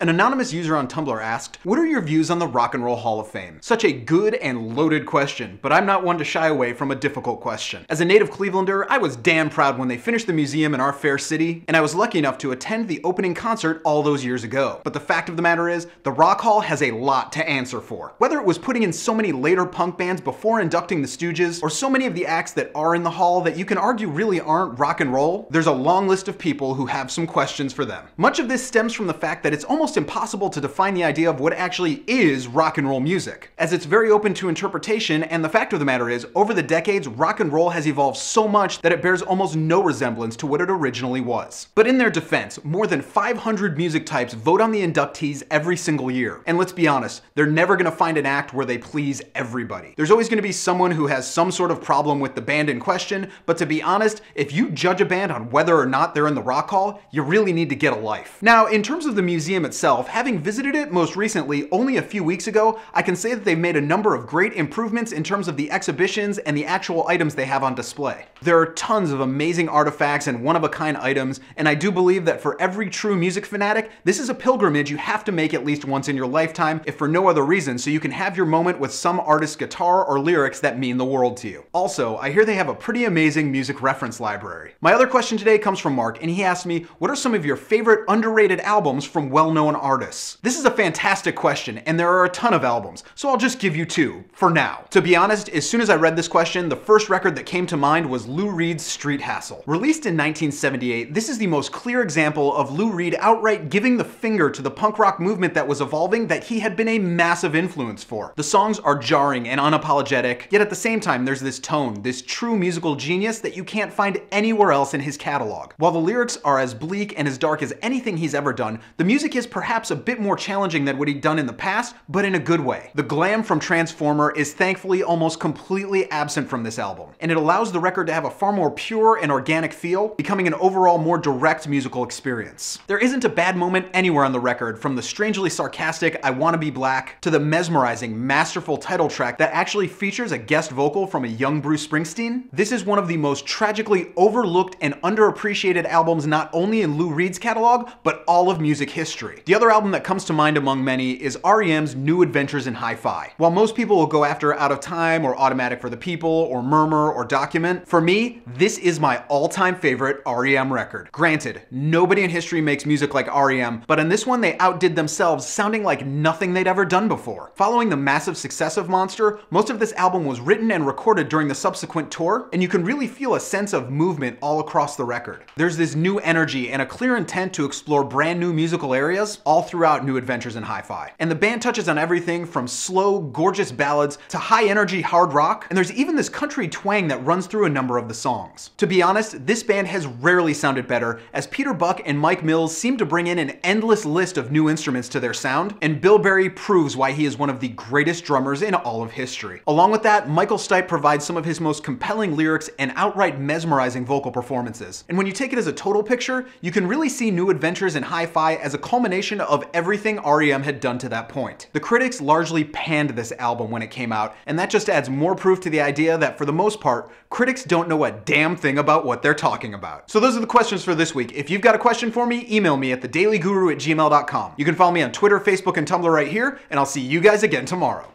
An anonymous user on Tumblr asked, "What are your views on the Rock and Roll Hall of Fame?" Such a good and loaded question, but I'm not one to shy away from a difficult question. As a native Clevelander, I was damn proud when they finished the museum in our fair city, and I was lucky enough to attend the opening concert all those years ago. But the fact of the matter is, the Rock Hall has a lot to answer for. Whether it was putting in so many later punk bands before inducting the Stooges, or so many of the acts that are in the hall that you can argue really aren't rock and roll, there's a long list of people who have some questions for them. Much of this stems from the fact that it's almost impossible to define the idea of what actually is rock and roll music, as it's very open to interpretation, and the fact of the matter is, over the decades, rock and roll has evolved so much that it bears almost no resemblance to what it originally was. But in their defense, more than 500 music types vote on the inductees every single year. And let's be honest, they're never gonna find an act where they please everybody. There's always gonna be someone who has some sort of problem with the band in question, but to be honest, if you judge a band on whether or not they're in the Rock Hall, you really need to get a life. Now, in terms of the museum itself, having visited it most recently only a few weeks ago, I can say that they've made a number of great improvements in terms of the exhibitions and the actual items they have on display. There are tons of amazing artifacts and one-of-a-kind items, and I do believe that for every true music fanatic, this is a pilgrimage you have to make at least once in your lifetime, if for no other reason, so you can have your moment with some artist's guitar or lyrics that mean the world to you. Also, I hear they have a pretty amazing music reference library. My other question today comes from Mark, and he asked me, what are some of your favorite underrated albums from well-known artists? This is a fantastic question, and there are a ton of albums, so I'll just give you two, for now. To be honest, as soon as I read this question, the first record that came to mind was Lou Reed's Street Hassle. Released in 1978, this is the most clear example of Lou Reed outright giving the finger to the punk rock movement that was evolving that he had been a massive influence for. The songs are jarring and unapologetic, yet at the same time there's this tone, this true musical genius that you can't find anywhere else in his catalog. While the lyrics are as bleak and as dark as anything he's ever done, the music is perhaps a bit more challenging than what he'd done in the past, but in a good way. The glam from Transformer is thankfully almost completely absent from this album, and it allows the record to have a far more pure and organic feel, becoming an overall more direct musical experience. There isn't a bad moment anywhere on the record, from the strangely sarcastic I Wanna Be Black to the mesmerizing, masterful title track that actually features a guest vocal from a young Bruce Springsteen. This is one of the most tragically overlooked and underappreciated albums not only in Lou Reed's catalog, but all of music history. The other album that comes to mind among many is R.E.M's New Adventures in Hi-Fi. While most people will go after Out of Time or Automatic for the People or Murmur or Document, for me, this is my all-time favorite R.E.M. record. Granted, nobody in history makes music like R.E.M., but on this one they outdid themselves, sounding like nothing they'd ever done before. Following the massive success of Monster, most of this album was written and recorded during the subsequent tour, and you can really feel a sense of movement all across the record. There's this new energy and a clear intent to explore brand new musical areas all throughout New Adventures in Hi-Fi. And the band touches on everything from slow, gorgeous ballads to high-energy hard rock, and there's even this country twang that runs through a number of the songs. To be honest, this band has rarely sounded better, as Peter Buck and Mike Mills seem to bring in an endless list of new instruments to their sound, and Bill Berry proves why he is one of the greatest drummers in all of history. Along with that, Michael Stipe provides some of his most compelling lyrics and outright mesmerizing vocal performances. And when you take it as a total picture, you can really see New Adventures in Hi-Fi as a culmination of everything R.E.M. had done to that point. The critics largely panned this album when it came out, and that just adds more proof to the idea that for the most part, critics don't know a damn thing about what they're talking about. So those are the questions for this week. If you've got a question for me, email me at thedailyguru@gmail.com. You can follow me on Twitter, Facebook, and Tumblr right here, and I'll see you guys again tomorrow.